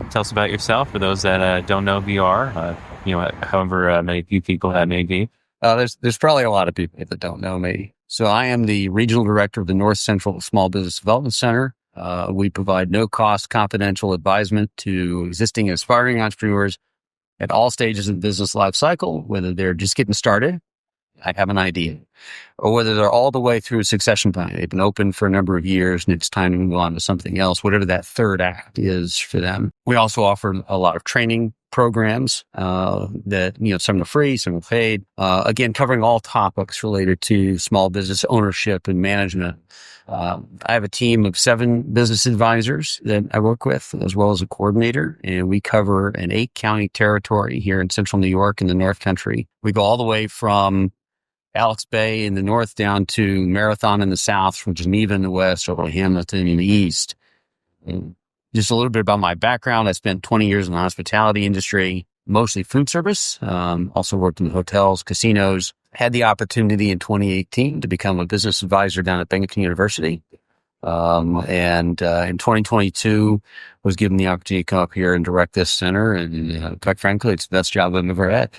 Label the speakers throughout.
Speaker 1: tell us about yourself for those that don't know who you are, however many few people that may be.
Speaker 2: There's probably a lot of people that don't know me. So I am the regional director of the North Central Small Business Development Center. We provide no-cost confidential advisement to existing and aspiring entrepreneurs at all stages of the business life cycle, whether they're just getting started, I have an idea, or whether they're all the way through a succession plan. They've been open for a number of years and it's time to move on to something else, whatever that third act is for them. We also offer a lot of training programs that, some are free, some are paid, again, covering all topics related to small business ownership and management. I have a team of 7 business advisors that I work with, as well as a coordinator, and we cover an 8-county territory here in central New York in the North Country. We go all the way from Alex Bay in the north down to Marathon in the south, from Geneva in the west over to Hamilton in the east. And just a little bit about my background. I spent 20 years in the hospitality industry, mostly food service. Also worked in hotels, casinos. Had the opportunity in 2018 to become a business advisor down at Binghamton University. In 2022 was given the opportunity to come up here and direct this center. And quite frankly, it's the best job I've ever had.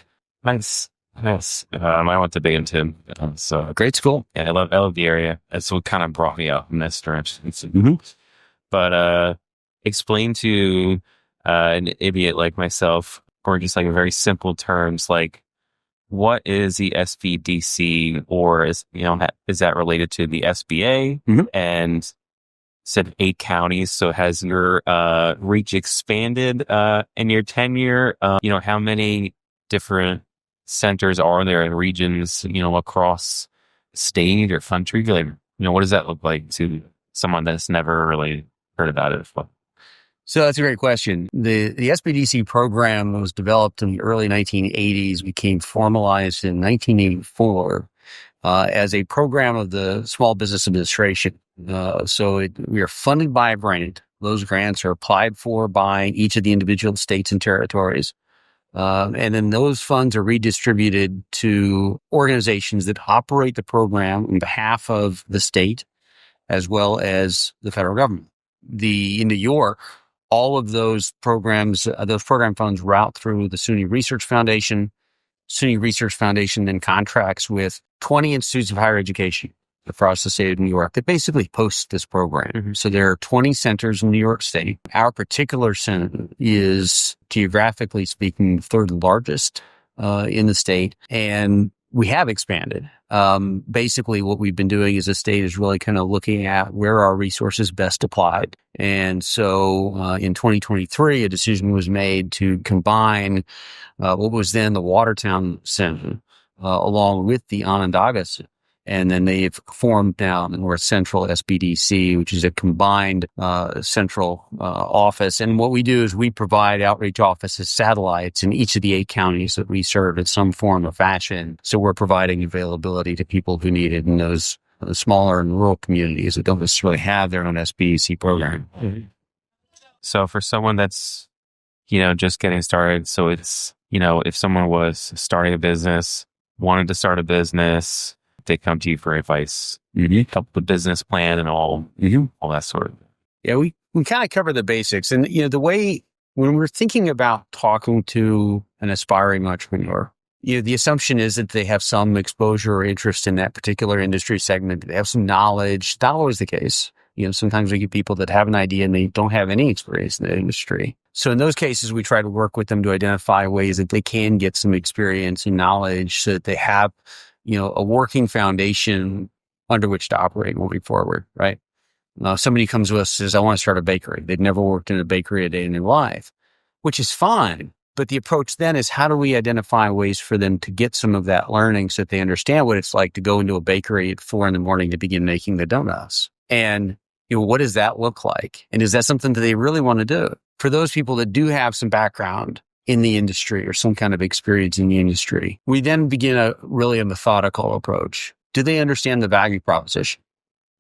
Speaker 1: Nice. I went to Binghamton, so
Speaker 2: Great school.
Speaker 1: yeah, I love the area. That's what kind of brought me up in this direction.
Speaker 2: Mm-hmm.
Speaker 1: But explain to an idiot like myself, or just like in very simple terms, like what is the SBDC, or is that related to the SBA?
Speaker 2: Mm-hmm.
Speaker 1: And said 8 counties. So has your reach expanded in your tenure? How many different centers are there in regions, across state or country? Like, what does that look like to someone that's never really heard about it before?
Speaker 2: So that's a great question. The SBDC program was developed in the early 1980s, became formalized in 1984 as a program of the Small Business Administration. We are funded by a grant. Those grants are applied for by each of the individual states and territories. And then those funds are redistributed to organizations that operate the program on behalf of the state as well as the federal government. In New York, all of those program funds route through the SUNY Research Foundation. SUNY Research Foundation then contracts with 20 institutes of higher education across the state of New York that basically posts this program. Mm-hmm. So there are 20 centers in New York State. Our particular center is, geographically speaking, the third largest in the state, and we have expanded. Basically, what we've been doing as a state is really kind of looking at where our resources best applied. And so in 2023, a decision was made to combine what was then the Watertown Center along with the Onondaga Center. And then they've formed now the North Central SBDC, which is a combined central office. And what we do is we provide outreach offices, satellites in each of the 8 counties that we serve in some form or fashion. So we're providing availability to people who need it in those smaller and rural communities that don't necessarily have their own SBDC program.
Speaker 1: Mm-hmm. So for someone that's, just getting started, so it's, if someone was starting a business, wanted to start a business, they come to you for advice, help with business plan and all that sort of thing.
Speaker 2: Yeah, we kind of cover the basics. And, the way, when we're thinking about talking to an aspiring entrepreneur, the assumption is that they have some exposure or interest in that particular industry segment. They have some knowledge. Not always the case. Sometimes we get people that have an idea and they don't have any experience in the industry. So in those cases, we try to work with them to identify ways that they can get some experience and knowledge so that they have a working foundation under which to operate moving forward, right? Somebody comes to us and says, I want to start a bakery. They've never worked in a bakery a day in their life, which is fine. But the approach then is, how do we identify ways for them to get some of that learning so that they understand what it's like to go into a bakery at 4 a.m. to begin making the donuts? And what does that look like? And is that something that they really want to do? For those people that do have some background in the industry or some kind of experience in the industry, we then begin a methodical approach. Do they understand the value proposition?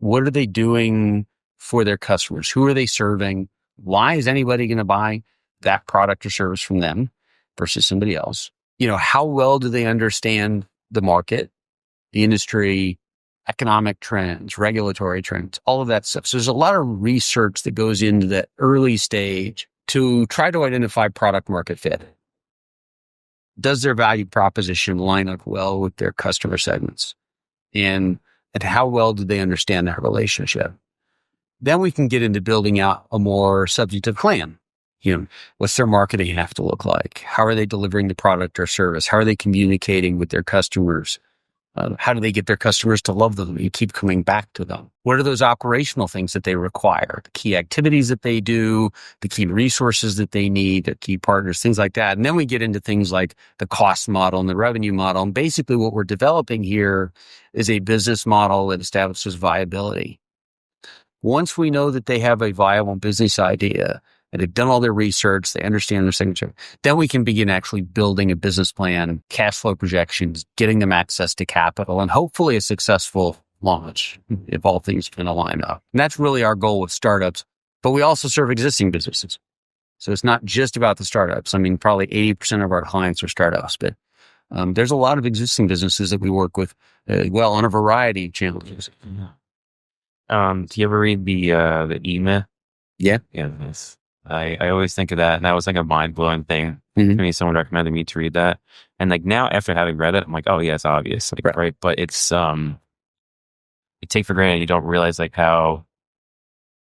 Speaker 2: What are they doing for their customers? Who are they serving? Why is anybody going to buy that product or service from them versus somebody else? How well do they understand the market, the industry, economic trends, regulatory trends, all of that stuff? So there's a lot of research that goes into that early stage to try to identify product market fit. Does their value proposition line up well with their customer segments? And how well do they understand that relationship? Then we can get into building out a more substantive plan. What's their marketing have to look like? How are they delivering the product or service? How are they communicating with their customers? How do they get their customers to love them and keep coming back to them? What are those operational things that they require? The key activities that they do, the key resources that they need, the key partners, things like that. And then we get into things like the cost model and the revenue model. And basically what we're developing here is a business model that establishes viability. Once we know that they have a viable business idea and they've done all their research, they understand their signature, then we can begin actually building a business plan, cash flow projections, getting them access to capital, and hopefully a successful launch if all things can align up. And that's really our goal with startups. But we also serve existing businesses. So it's not just about the startups. I mean, probably 80% of our clients are startups, but there's a lot of existing businesses that we work with, on a variety of challenges.
Speaker 1: Do you ever read the email?
Speaker 2: Yeah.
Speaker 1: Yeah. Nice. I always think of that, and that was like a mind blowing thing to
Speaker 2: Mm-hmm.
Speaker 1: me. Someone recommended me to read that, and like now after having read it, I'm like, oh yeah, it's obvious, like, right? But it's you take for granted, you don't realize like how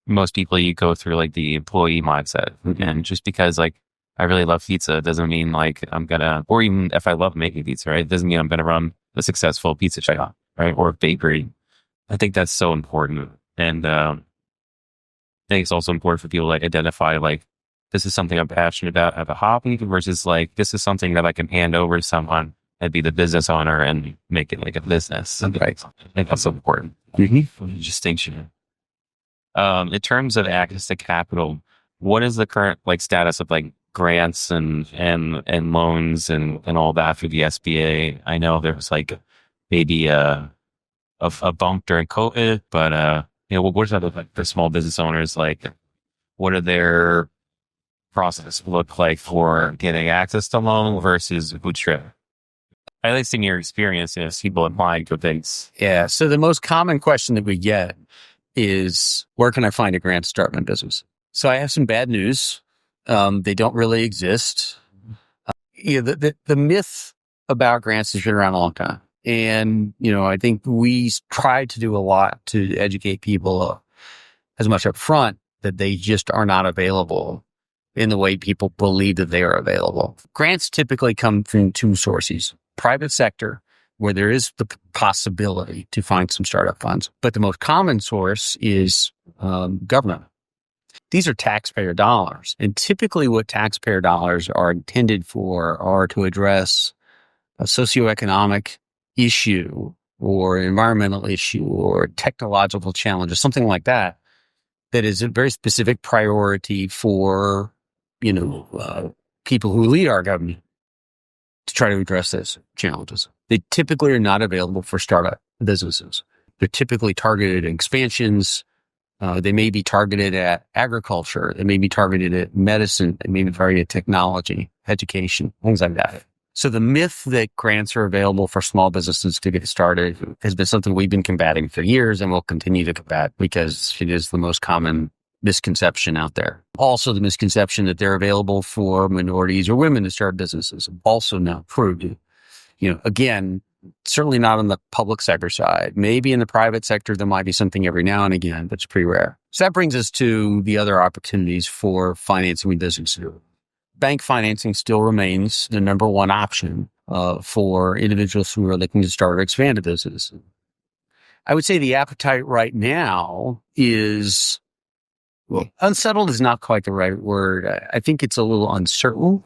Speaker 1: most people you go through like the employee mindset, and just because like I really love pizza doesn't mean like I'm gonna, or even if I love making pizza, right? It doesn't mean I'm gonna run a successful pizza shop, right? Or a bakery. I think that's so important, and I think it's also important for people to like identify like this is something I'm passionate about, have a hobby, versus like this is something that I can hand over to someone and be the business owner and make it like a business. Right. I think that's so important. Mm-hmm. Distinction. In terms of access to capital, what is the current like status of like grants and loans and all that through the SBA? I know there was like maybe a bump during COVID, but what does that look like for small business owners? Like, what are their process look like for getting access to loan versus bootstrap? At least in your experience, people applying for things.
Speaker 2: Yeah. So the most common question that we get is, where can I find a grant to start my business? So I have some bad news. They don't really exist. The myth about grants has been around a long time. And, I think we try to do a lot to educate people as much up front that they just are not available in the way people believe that they are available. Grants typically come from two sources: private sector, where there is the possibility to find some startup funds. But the most common source is government. These are taxpayer dollars. And typically what taxpayer dollars are intended for are to address a socioeconomic issue or environmental issue or technological challenge or something like that, that is a very specific priority for, people who lead our government to try to address those challenges. They typically are not available for startup businesses. They're typically targeted at expansions. They may be targeted at agriculture. They may be targeted at medicine. They may be targeted at technology, education, things like that. So the myth that grants are available for small businesses to get started has been something we've been combating for years and will continue to combat because it is the most common misconception out there. Also the misconception that they're available for minorities or women to start businesses, also not true. Again, certainly not on the public sector side. Maybe in the private sector, there might be something every now and again, but it's pretty rare. So that brings us to the other opportunities for financing businesses. Bank financing still remains the number one option for individuals who are looking to start or expand a business. I would say the appetite right now is, unsettled is not quite the right word. I think it's a little uncertain.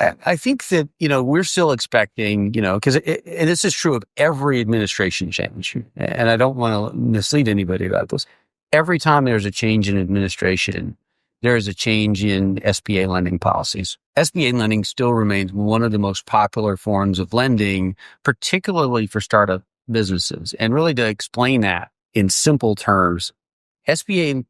Speaker 2: I think that, we're still expecting, because and this is true of every administration change, and I don't want to mislead anybody about this. Every time there's a change in administration, there is a change in SBA lending policies. SBA lending still remains one of the most popular forms of lending, particularly for startup businesses. And really to explain that in simple terms, SBA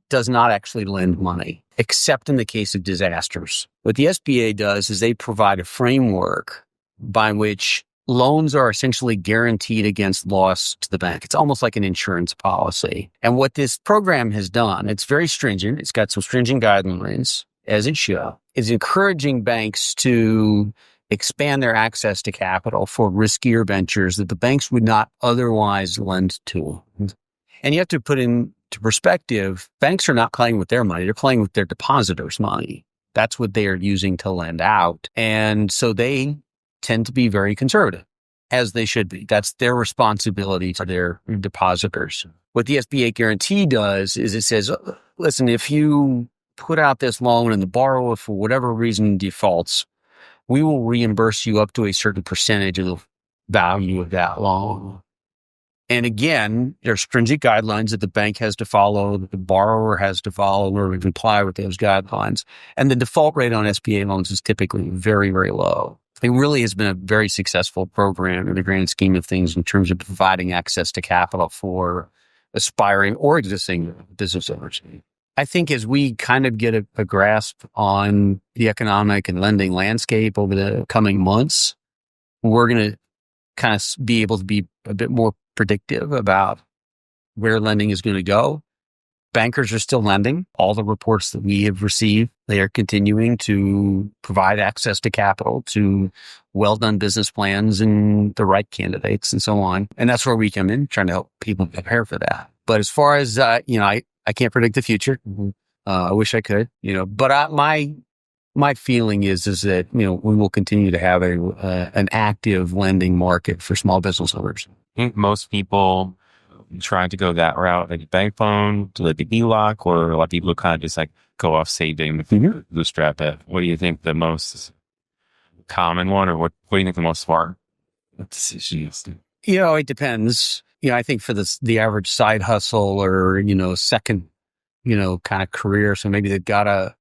Speaker 2: does not actually lend money, except in the case of disasters. What the SBA does is they provide a framework by which loans are essentially guaranteed against loss to the bank. It's almost like an insurance policy. And what this program has done, it's very stringent. It's got some stringent guidelines, as it should. It's encouraging banks to expand their access to capital for riskier ventures that the banks would not otherwise lend to. And you have to put into perspective, banks are not playing with their money. They're playing with their depositors' money. That's what they are using to lend out. And so they tend to be very conservative, as they should be. That's their responsibility to their depositors. What the SBA guarantee does is it says, listen, if you put out this loan and the borrower, for whatever reason, defaults, we will reimburse you up to a certain percentage of the value of that loan. And again, there are stringent guidelines that the bank has to follow, that the borrower has to follow, or we comply with those guidelines. And the default rate on SBA loans is typically very, very low. It really has been a very successful program in the grand scheme of things in terms of providing access to capital for aspiring or existing business owners. I think as we kind of get a grasp on the economic and lending landscape over the coming months, we're going to kind of be able to be a bit more predictive about where lending is going to go. Bankers are still lending. All the reports that we have received, they are continuing to provide access to capital to well-done business plans and the right candidates and so on. And that's where we come in, trying to help people prepare for that. But as far as, I can't predict the future. I wish I could, but my feeling is that, we will continue to have an active lending market for small business owners.
Speaker 1: I think most people trying to go that route, like bank loan, to like the HELOC, or a lot of people kind of just like go off saving, bootstrap it. What do you think the most common one, or what do you think the most smart decision is?
Speaker 2: It depends. I think for the average side hustle or, second, kind of career. So maybe they've got a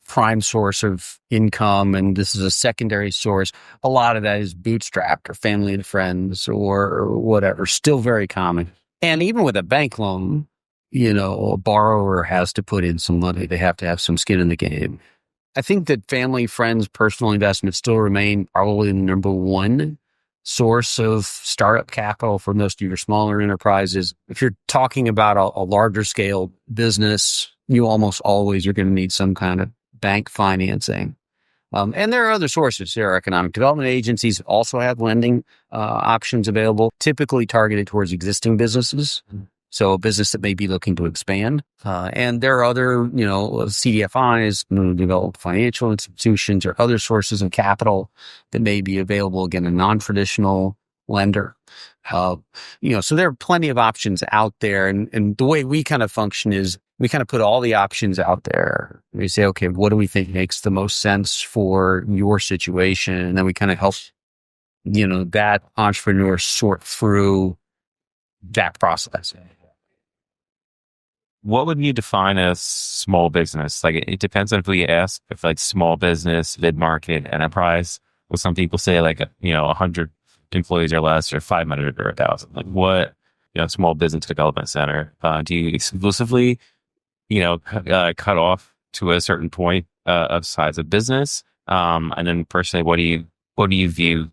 Speaker 2: prime source of income and this is a secondary source. A lot of that is bootstrapped or family and friends or whatever. Still very common. And even with a bank loan, a borrower has to put in some money. They have to have some skin in the game. I think that family, friends, personal investments still remain probably the number one source of startup capital for most of your smaller enterprises. If you're talking about a larger scale business, you almost always are going to need some kind of bank financing. And there are other sources. There are economic development agencies also have lending options available, typically targeted towards existing businesses. So a business that may be looking to expand. And there are other, CDFIs, developed financial institutions, or other sources of capital that may be available, again, a non-traditional lender. So there are plenty of options out there. And the way we kind of function is we kind of put all the options out there. We say, okay, what do we think makes the most sense for your situation? And then we kind of help, that entrepreneur sort through that process.
Speaker 1: What would you define as small business? Like, it depends on who you ask. If like small business, mid-market, enterprise, well, some people say like, 100 employees or less, or 500 or 1,000. Like what, small business development center, do you exclusively, cut off to a certain point of size of business? And then personally, what do you view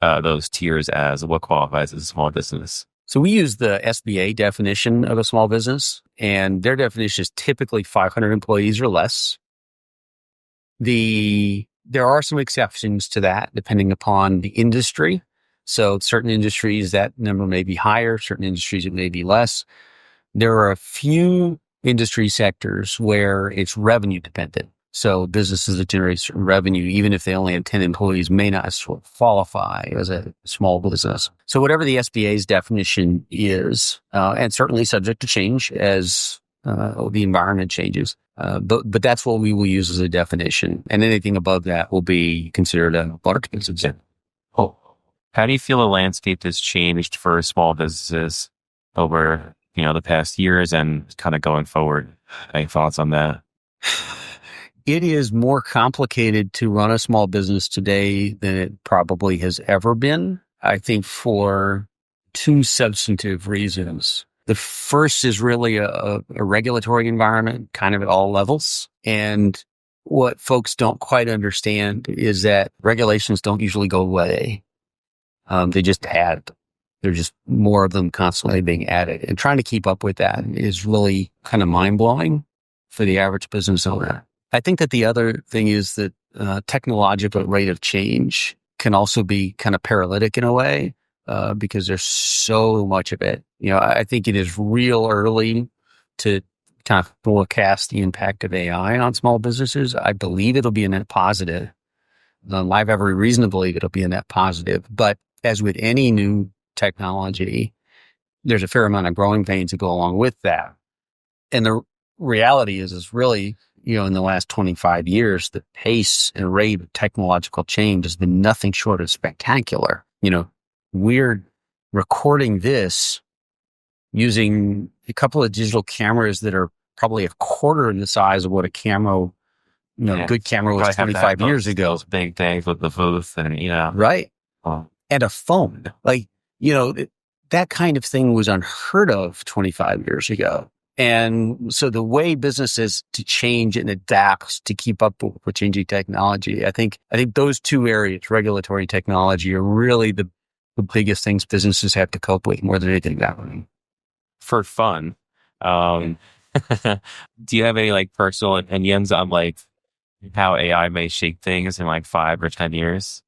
Speaker 1: those tiers as? What qualifies as a small business?
Speaker 2: So we use the SBA definition of a small business, and their definition is typically 500 employees or less. There are some exceptions to that depending upon the industry. So certain industries, that number may be higher, certain industries, it may be less. There are a few industry sectors where it's revenue dependent. So businesses that generate certain revenue, even if they only have 10 employees, may not qualify as a small business. So whatever the SBA's definition is, and certainly subject to change as the environment changes, but that's what we will use as a definition. And anything above that will be considered a large business.
Speaker 1: Oh. How do you feel the landscape has changed for small businesses over, the past years and kind of going forward? Any thoughts on that?
Speaker 2: It is more complicated to run a small business today than it probably has ever been, I think, for two substantive reasons. The first is really a regulatory environment, kind of at all levels. And what folks don't quite understand is that regulations don't usually go away. They just add. There's just more of them constantly being added. And trying to keep up with that is really kind of mind-blowing for the average business owner. I think that the other thing is that technological rate of change can also be kind of paralytic in a way because there's so much of it. I think it is real early to kind of forecast the impact of AI on small businesses. I believe it'll be a net positive. I have every reason to believe it'll be a net positive. But as with any new technology, there's a fair amount of growing pains that go along with that. And the reality is really, in the last 25 years, the pace and rate of technological change has been nothing short of spectacular. We're recording this using a couple of digital cameras that are probably a quarter the size of what a camera, good camera was 25 years ago.
Speaker 1: Those big things with the booth and,
Speaker 2: Right.
Speaker 1: Oh.
Speaker 2: And a phone. That kind of thing was unheard of 25 years ago. And so the way businesses to change and adapt to keep up with changing technology, I think those two areas, regulatory and technology, are really the biggest things businesses have to cope with more than anything else.
Speaker 1: For fun, do you have any personal opinions on how AI may shape things in 5 or 10 years?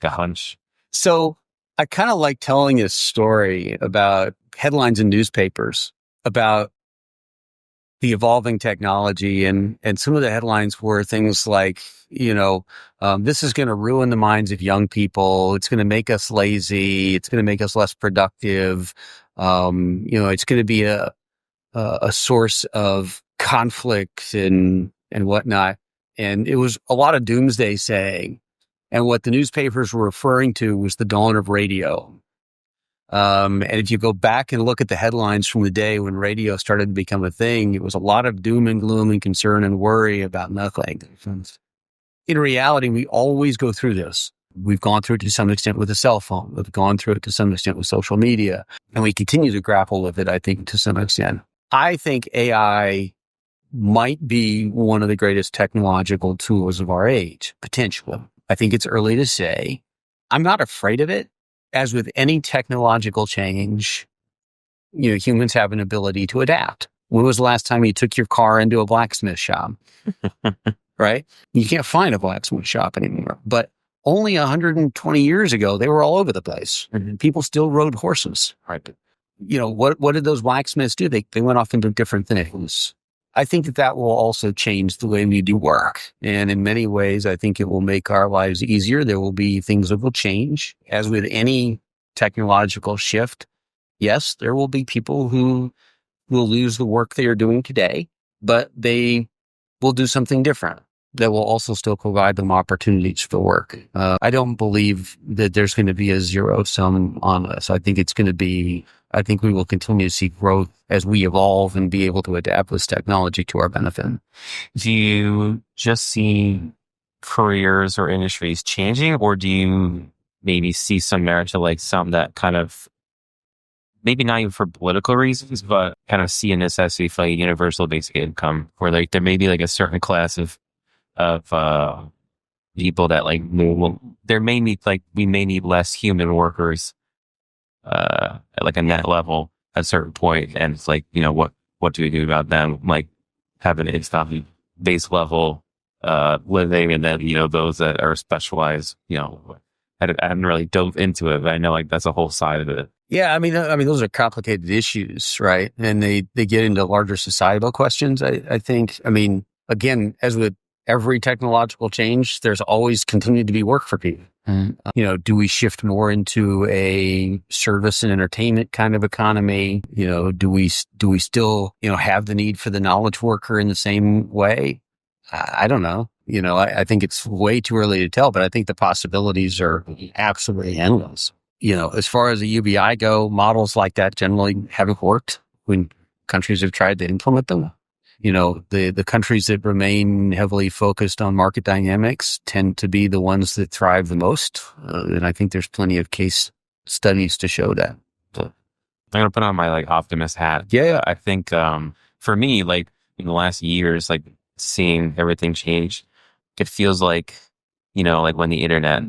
Speaker 1: A hunch.
Speaker 2: So I kind of like telling this story about headlines in newspapers about the evolving technology, and some of the headlines were things like, this is going to ruin the minds of young people. It's going to make us lazy. It's going to make us less productive. It's going to be a source of conflict and whatnot. And it was a lot of doomsday saying. And what the newspapers were referring to was the dawn of radio. And if you go back and look at the headlines from the day when radio started to become a thing, it was a lot of doom and gloom and concern and worry about nothing. In reality, we always go through this. We've gone through it to some extent with a cell phone. We've gone through it to some extent with social media. And we continue to grapple with it, I think, to some extent. I think AI might be one of the greatest technological tools of our age, potentially. I think it's early to say. I'm not afraid of it. As with any technological change, humans have an ability to adapt. When was the last time you took your car into a blacksmith shop? Right? You can't find a blacksmith shop anymore. But only 120 years ago, they were all over the place. And people still rode horses. Right? What did those blacksmiths do? They went off into different things. I think that will also change the way we do work. And in many ways, I think it will make our lives easier. There will be things that will change. As with any technological shift, yes, there will be people who will lose the work they are doing today, but they will do something different that will also still provide them opportunities for work. I don't believe that there's going to be a zero sum on this. I think we will continue to see growth as we evolve and be able to adapt this technology to our benefit.
Speaker 1: Do you just see careers or industries changing, or do you maybe see some merit to some that kind of, maybe not even for political reasons, but kind of see a necessity for universal basic income, where there may be a certain class of people that there may need we may need less human workers at a net level at a certain point, and it's what do we do about them, having a base level living, and then those that are specialized. I hadn't really dove into it, but I know that's a whole side of it.
Speaker 2: Yeah, I mean those are complicated issues, right? And they get into larger societal questions. I think. Again, as with every technological change, there's always continued to be work for people. Do we shift more into a service and entertainment kind of economy? Do we still, have the need for the knowledge worker in the same way? I don't know. I think it's way too early to tell, but I think the possibilities are absolutely endless. As far as the UBI go, models like that generally haven't worked when countries have tried to implement them. The countries that remain heavily focused on market dynamics tend to be the ones that thrive the most. And I think there's plenty of case studies to show that.
Speaker 1: I'm going to put on my optimist hat.
Speaker 2: Yeah.
Speaker 1: I think for me, in the last years, seeing everything change, it feels when the internet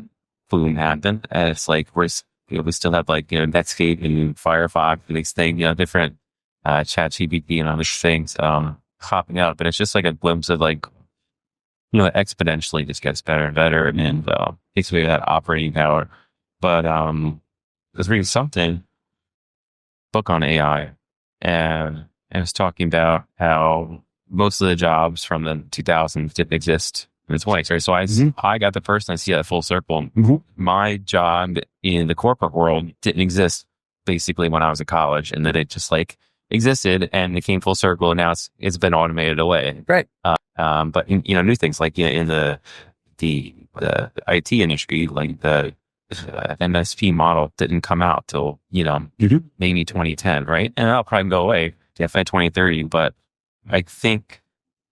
Speaker 1: boom happened. And it's like, we still have like, Netscape and Firefox and these things, different, ChatGPT and other things, popping out. But it's just like a glimpse of like, exponentially just gets better and better and, takes away that operating power. But, I was reading book on AI, and it was talking about how most of the jobs from the 2000s didn't exist in the 20s, right? So I got the person, I see that full circle. My job in the corporate world didn't exist basically when I was in college, and then it just like existed and it came full circle, and now it's been automated away.
Speaker 2: Right.
Speaker 1: But new things like in the IT industry, like the MSP model didn't come out till maybe 2010, right? And that'll probably go away definitely 2030. But I think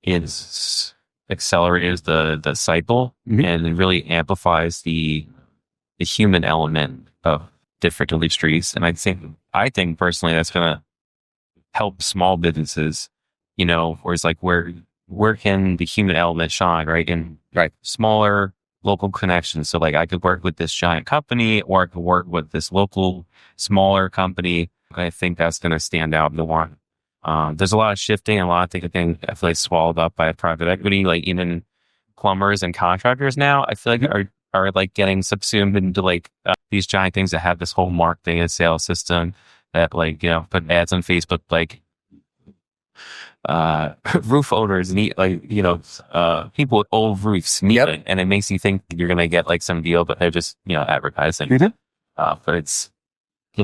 Speaker 1: it's accelerates the cycle and it really amplifies the human element of different industries. And I think personally that's gonna help small businesses, where it's like where can the human element shine, right? In smaller local connections. So like I could work with this giant company or I could work with this local smaller company. I think that's going to stand out in the one. There's a lot of shifting and a lot of things I feel like swallowed up by private equity, like even plumbers and contractors now, I feel like are like getting subsumed into like these giant things that have this whole marketing and sales system that like, put ads on Facebook, like, roof owners need like, people with old roofs need it, and it makes you think you're going to get like some deal, but they're just, advertising. But it's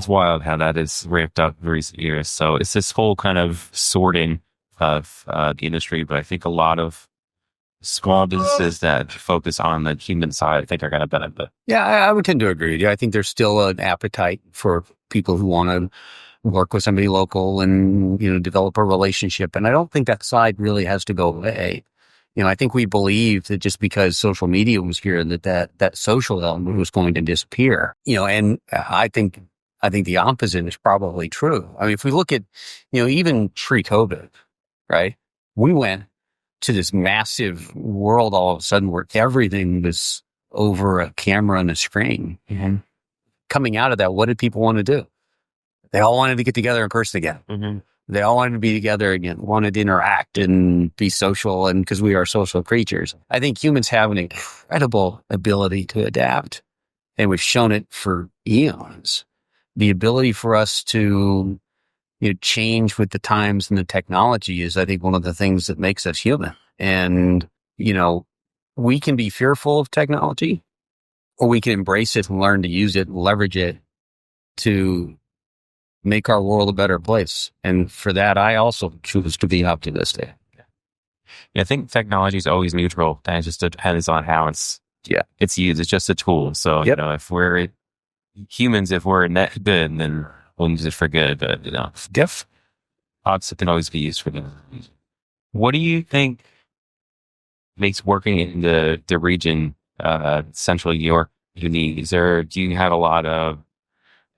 Speaker 1: wild how that is ramped up in recent years. So it's this whole kind of sorting of the industry, but I think a lot of small businesses that focus on the human side, I think are going to benefit.
Speaker 2: Yeah, I would tend to agree with you. I think there's still an appetite for people who want to work with somebody local and, develop a relationship. And I don't think that side really has to go away. I think we believe that just because social media was here, that social element was going to disappear, and I think the opposite is probably true. I mean, if we look at, even pre-COVID, right, we went to this massive world all of a sudden where everything was over a camera and a screen. And coming out of that, what did people want to do? They all wanted to get together in person again. They all wanted to be together again, wanted to interact and be social, and because we are social creatures. I think humans have an incredible ability to adapt, and we've shown it for eons. The ability for us to change with the times and the technology is, I think, one of the things that makes us human. And, we can be fearful of technology, or we can embrace it and learn to use it and leverage it to make our world a better place. And for that, I also choose to be optimistic.
Speaker 1: Yeah, I think technology is always neutral. And it just depends on how it's used. It's just a tool. So, if we're humans, if we're net good, then we'll use it for good. But, odds can always be used for good. What do you think makes working in the region, central New York, unique? Do you have a lot of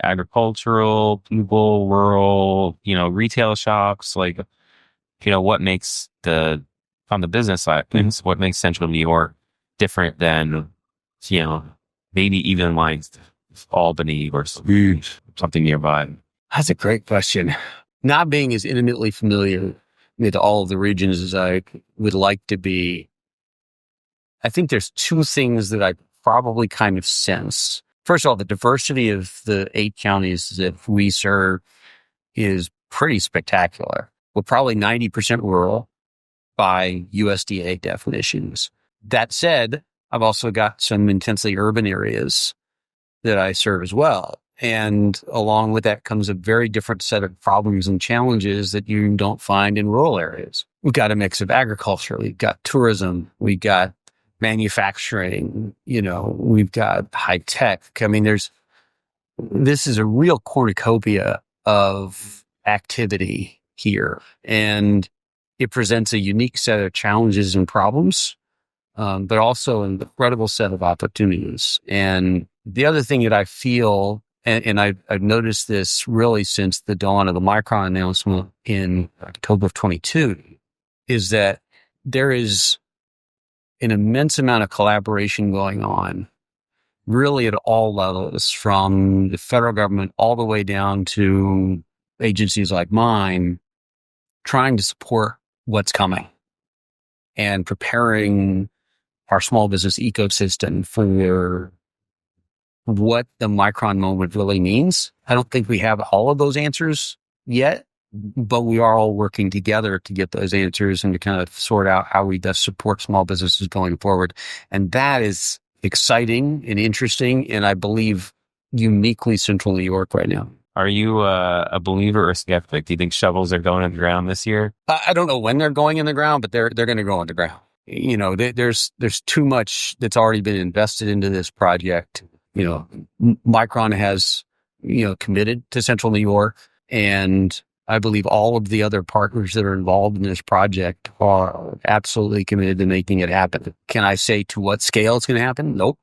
Speaker 1: agricultural people, rural, retail shops? Like, what makes on the business side, what makes central New York different than, maybe even like Albany or something nearby?
Speaker 2: That's a great question. Not being as intimately familiar with all of the regions as I would like to be, I think there's two things that I probably kind of sense. First of all, the diversity of the 8 counties that we serve is pretty spectacular. We're probably 90% rural by USDA definitions. That said, I've also got some intensely urban areas that I serve as well. And along with that comes a very different set of problems and challenges that you don't find in rural areas. We've got a mix of agriculture. We've got tourism. We've got manufacturing. We've got high tech. I mean, this is a real cornucopia of activity here. And it presents a unique set of challenges and problems, but also an incredible set of opportunities. And the other thing that I feel, and I've noticed this really since the dawn of the Micron announcement in October of 22, is that there is an immense amount of collaboration going on really at all levels, from the federal government all the way down to agencies like mine, trying to support what's coming and preparing our small business ecosystem for what the Micron moment really means. I don't think we have all of those answers yet, but we are all working together to get those answers and to kind of sort out how we best support small businesses going forward. And that is exciting and interesting, and I believe uniquely Central New York right now.
Speaker 1: Are you a believer or a skeptic? Do you think shovels are going in the ground this year?
Speaker 2: I don't know when they're going in the ground, but they're going to go in the ground. You know, there's too much that's already been invested into this project. You know, Micron has, committed to Central New York, and I believe all of the other partners that are involved in this project are absolutely committed to making it happen. Can I say to what scale it's going to happen? Nope.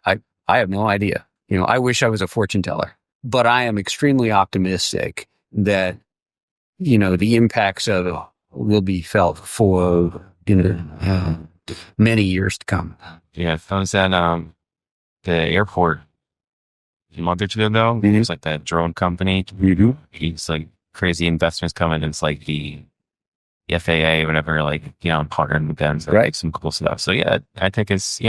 Speaker 2: I have no idea. I wish I was a fortune teller, but I am extremely optimistic that, the impacts of it will be felt for, many years to come.
Speaker 1: Yeah, I was at the airport a month or two ago. It was like that drone company. He's like crazy investments coming. It's like the FAA, whatever, partnering with them. So
Speaker 2: Right.
Speaker 1: Some cool stuff. So yeah, I think it's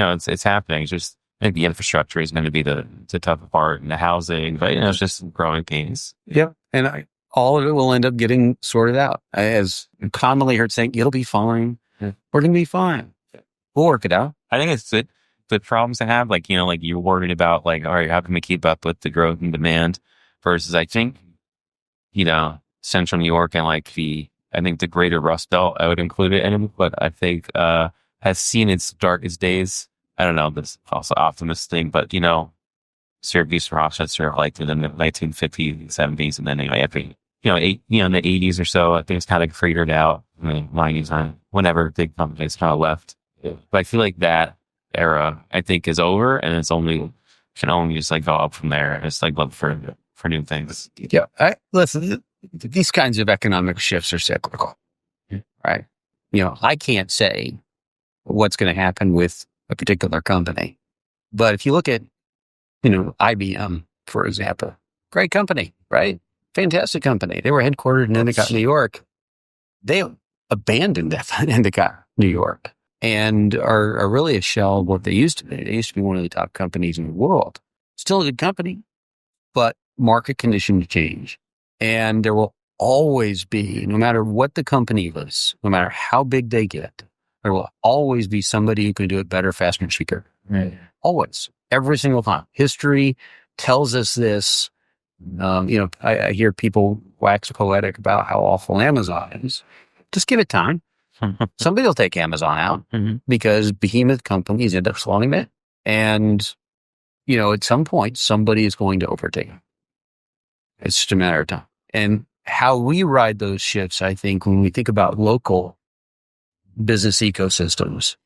Speaker 1: happening. It's just maybe the infrastructure is going to be the tough part, and the housing, but it's just growing pains.
Speaker 2: Yep. And all of it will end up getting sorted out. As commonly heard saying, it'll be fine.
Speaker 1: Yeah.
Speaker 2: We're going to be fine. We'll work it out.
Speaker 1: I think it's the problems to have, you're worried about all right, how can we keep up with the growth and demand versus I think, Central New York and I think the greater Rust Belt, I would include it in, but I think, has seen its darkest days. I don't know, this is also optimist thing, but Syracuse, Rochester, in the 1950s, 70s, and then in the 80s or so, I think it's kind of cratered out. I mean, 90s, whenever big companies kind of left. Yeah. But I feel like that era, I think, is over, and can only just go up from there. Just look for new things.
Speaker 2: Yeah. Listen, these kinds of economic shifts are cyclical, right? I can't say what's going to happen with a particular company, but if you look at, IBM, for example, great company, right? Fantastic company. They were headquartered in Endicott, New York. They abandoned Endicott, New York, and are really a shell of what they used to be. They used to be one of the top companies in the world. Still a good company, but market conditions change. And there will always be, no matter what the company is, no matter how big they get, there will always be somebody who can do it better, faster, and cheaper.
Speaker 1: Right.
Speaker 2: Always. Every single time. History tells us this. I hear people wax poetic about how awful Amazon is. Just give it time. Somebody will take Amazon out because behemoth companies end up slowing it. And, at some point, somebody is going to overtake them. It's just a matter of time. And how we ride those shifts, I think, when we think about local business ecosystems,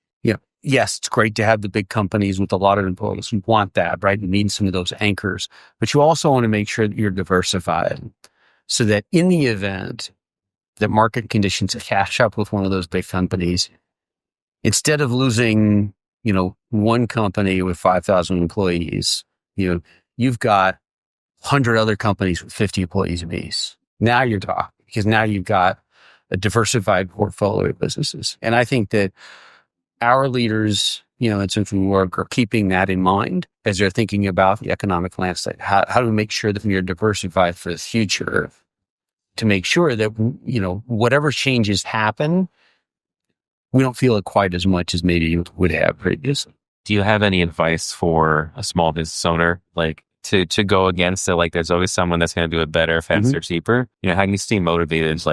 Speaker 2: yes, it's great to have the big companies with a lot of employees. You want that, right? You need some of those anchors, but you also want to make sure that you're diversified so that in the event that market conditions catch up with one of those big companies, instead of losing, one company with 5,000 employees, you've got 100 other companies with 50 employees apiece. Now you're talking, because now you've got a diversified portfolio of businesses. And I think that our leaders, in Central New York are keeping that in mind as they're thinking about the economic landscape. How do we make sure that we are diversified for the future to make sure that, whatever changes happen, we don't feel it quite as much as maybe you would have previously.
Speaker 1: Do you have any advice for a small business owner, to go against it? There's always someone that's going to do it better, faster, cheaper. How can you stay motivated,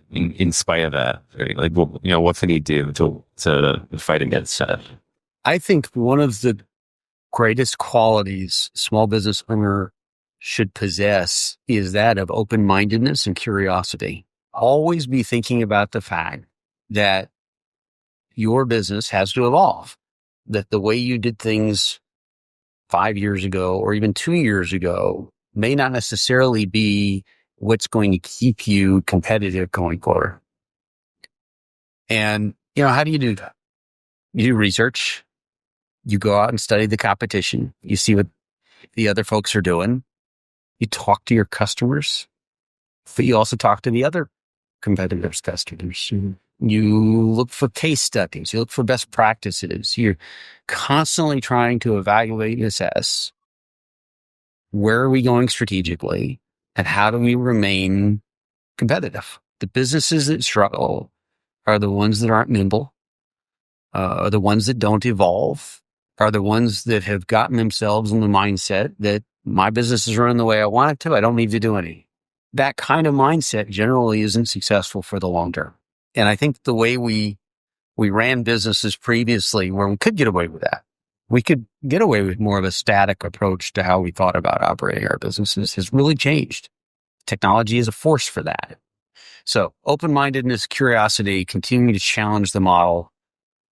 Speaker 1: in spite of that? What can you do to fight against that?
Speaker 2: I think one of the greatest qualities a small business owner should possess is that of open-mindedness and curiosity. Always be thinking about the fact that your business has to evolve, that the way you did things 5 years ago or even 2 years ago may not necessarily be what's going to keep you competitive going forward. And, how do you do that? You do research, You go out and study the competition. You see what the other folks are doing. You talk to your customers, but you also talk to the other competitors' customers. You look for case studies. You look for best practices. You're constantly trying to evaluate and assess where are we going strategically and how do we remain competitive. The businesses that struggle are the ones that aren't nimble, are the ones that don't evolve, are the ones that have gotten themselves in the mindset that my business is running the way I want it to. I don't need to do any. That kind of mindset generally isn't successful for the long term. And I think the way we ran businesses previously where we could get away with that, we could get away with more of a static approach to how we thought about operating our businesses has really changed. Technology is a force for that. So open-mindedness, curiosity, continuing to challenge the model,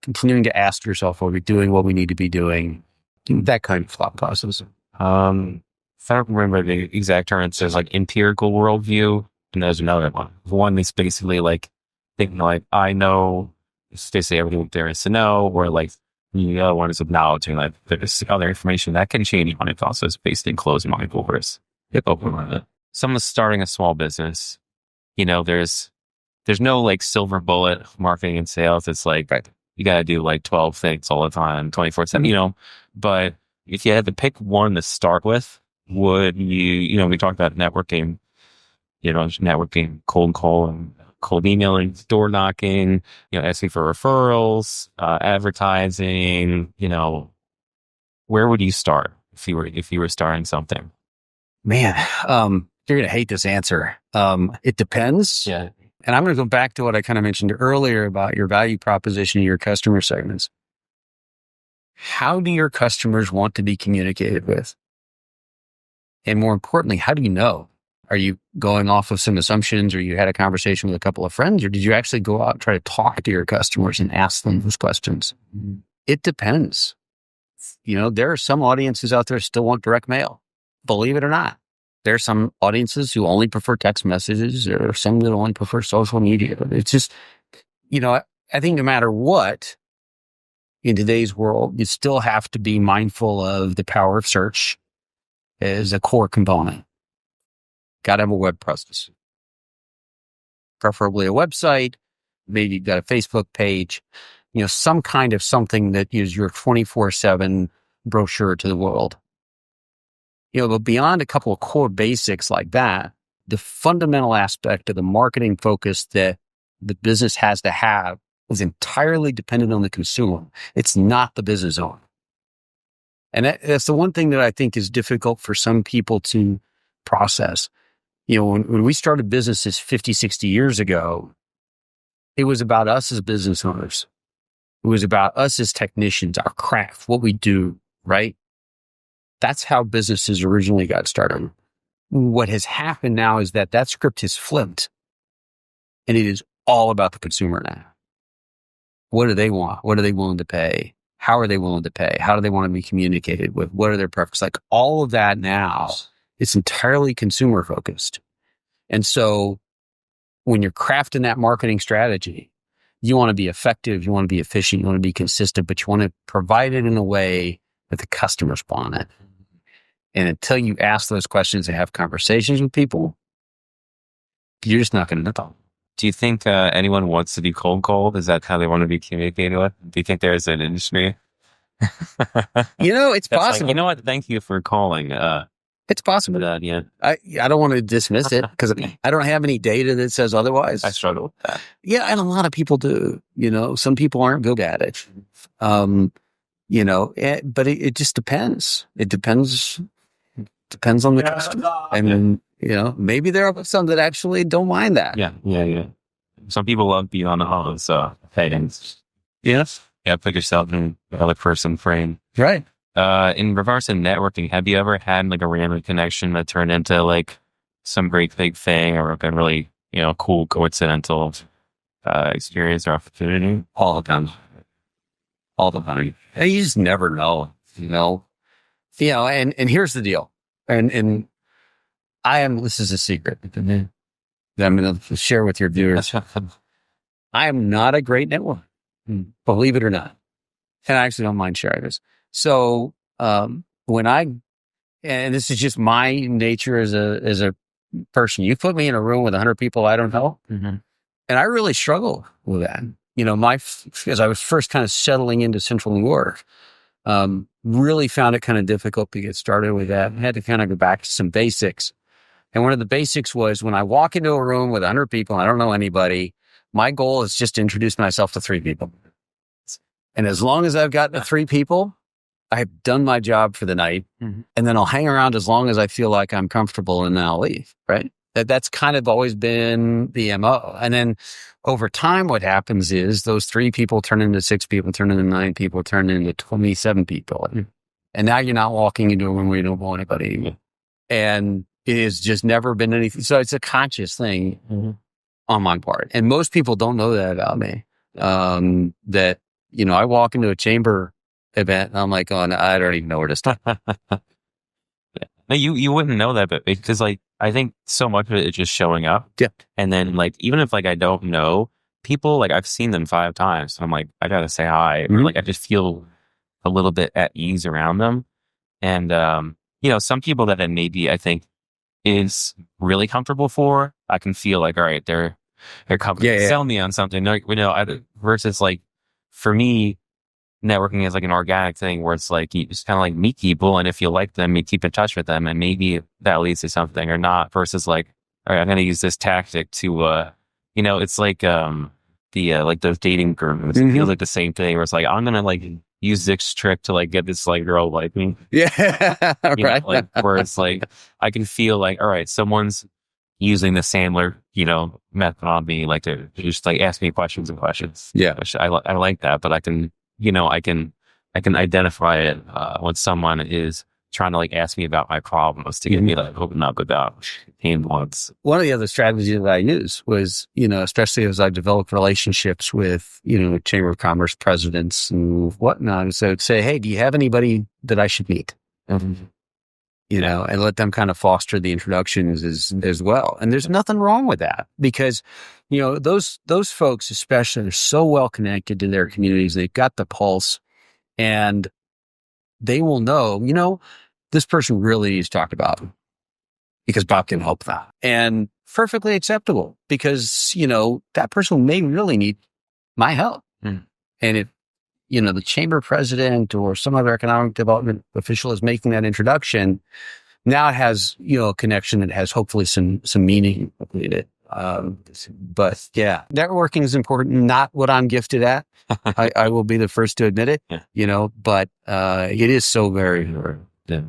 Speaker 2: continuing to ask yourself, are we doing what we need to be doing? That kind of thought process.
Speaker 1: If I don't remember the exact term, it says like empirical worldview, and there's another one. One is basically like thinking like, I know, they say everything there is to know, or like the other one is acknowledging like there's other information that can change on it. Also is based in closed mindful versus open-minded. Someone's starting a small business. There's no like silver bullet marketing and sales. It's like, you got to do like 12 things all the time, 24/7, but if you had to pick one to start with, would you, we talked about networking, cold call and cold emailing, door knocking, asking for referrals, advertising, where would you start if you were starting something?
Speaker 2: Man, you're going to hate this answer. It depends.
Speaker 1: Yeah.
Speaker 2: And I'm going to go back to what I kind of mentioned earlier about your value proposition and your customer segments. How do your customers want to be communicated with? And more importantly, how do you know? Are you going off of some assumptions, or you had a conversation with a couple of friends, or did you actually go out and try to talk to your customers and ask them those questions? Mm-hmm. It depends. There are some audiences out there still want direct mail. Believe it or not. There are some audiences who only prefer text messages. There are some that only prefer social media. It's just, I think no matter what, in today's world, you still have to be mindful of the power of search as a core component. Got to have a web presence, preferably a website. Maybe you've got a Facebook page, some kind of something that is your 24/7 brochure to the world. But beyond a couple of core basics like that, the fundamental aspect of the marketing focus that the business has to have is entirely dependent on the consumer. It's not the business owner. And that's the one thing that I think is difficult for some people to process. When we started businesses 50, 60 years ago, it was about us as business owners. It was about us as technicians, our craft, what we do, right? That's how businesses originally got started. What has happened now is that script has flipped, and it is all about the consumer now. What do they want? What are they willing to pay? How are they willing to pay? How do they want to be communicated with? What are their preferences? Like all of that now, it's entirely consumer focused. And so when you're crafting that marketing strategy, you want to be effective, you want to be efficient, you want to be consistent, but you want to provide it in a way that the customers want it. And until you ask those questions and have conversations with people, you're just not going to know.
Speaker 1: Do you think anyone wants to be cold? Is that how they want to be communicated with? Do you think there's an industry?
Speaker 2: It's possible.
Speaker 1: Like, you know what? Thank you for calling.
Speaker 2: It's possible.
Speaker 1: Yeah.
Speaker 2: I don't want to dismiss it because I don't have any data that says otherwise.
Speaker 1: I struggle with that.
Speaker 2: Yeah, and a lot of people do. Some people aren't good at it. But it just depends. It depends on the customer. And maybe there are some that actually don't mind that.
Speaker 1: Yeah. Some people love being on the hose, so things.
Speaker 2: Yes.
Speaker 1: Yeah, put yourself in the other person's frame.
Speaker 2: Right.
Speaker 1: In regards to networking, have you ever had like a random connection that turned into like some great big thing or a really, cool coincidental experience or opportunity?
Speaker 2: All the time. And you just never know, and here's the deal. And this is a secret that I'm going to share with your viewers. I am not a great networker, believe it or not. And I actually don't mind sharing this. So, and this is just my nature as a person, you put me in a room with 100 people I don't know,
Speaker 1: Mm-hmm.
Speaker 2: and I really struggle with that. As I was first kind of settling into Central New York, really found it kind of difficult to get started with that. I had to kind of go back to some basics. And one of the basics was when I walk into a room with 100 people, and I don't know anybody, my goal is just to introduce myself to 3 people. And as long as I've gotten to 3 people, I've done my job for the night.
Speaker 1: Mm-hmm.
Speaker 2: And then I'll hang around as long as I feel like I'm comfortable, and then I'll leave. Right. That's kind of always been the MO. And then over time, what happens is those 3 people turn into 6 people, turn into 9 people, turn into 27 people.
Speaker 1: Mm-hmm.
Speaker 2: And now you're not walking into a room where you don't know anybody.
Speaker 1: Yeah.
Speaker 2: And it has just never been anything. So it's a conscious thing
Speaker 1: Mm-hmm.
Speaker 2: on my part. And most people don't know that about me. That, I walk into a chamber event and I'm like, oh, no, I don't even know where to start.
Speaker 1: No, you wouldn't know that, but because like I think so much of it is just showing up.
Speaker 2: Yeah.
Speaker 1: And then like even if like I don't know people, like I've seen them 5 times, so I'm like I gotta say hi.
Speaker 2: Mm-hmm.
Speaker 1: Or, like I just feel a little bit at ease around them. And some people that maybe I think is really comfortable for, I can feel like all right, they're coming to sell me on something. Like, versus like for me, networking is like an organic thing where it's like you just kind of like meet people, and if you like them, you keep in touch with them, and maybe that leads to something or not. Versus like, all right, I'm going to use this tactic to, it's like like those dating groups. It feels like the same thing where it's like I'm going to like use this trick to like get this like girl like me.
Speaker 2: Yeah, right.
Speaker 1: Like where it's like I can feel like all right, someone's using the Sandler, method on me, like to just like ask me questions and questions.
Speaker 2: Yeah,
Speaker 1: which I like that, but I can. I can identify it when someone is trying to like ask me about my problems to get me like open up about pain points.
Speaker 2: One of the other strategies that I use was, especially as I developed relationships with, Chamber of Commerce presidents and whatnot. So I'd say, hey, do you have anybody that I should meet?
Speaker 1: Mm-hmm.
Speaker 2: And let them kind of foster the introductions as well. And there's nothing wrong with that because, those folks especially are so well connected to their communities. They've got the pulse and they will know, this person really needs to talk about because Bob can help that. And perfectly acceptable because, that person may really need my help.
Speaker 1: Mm.
Speaker 2: And if, the chamber president or some other economic development official is making that introduction, now it has, a connection that has hopefully some meaning with it. But yeah, networking is important, not what I'm gifted at. I will be the first to admit it, but it is so very important.
Speaker 1: Yeah.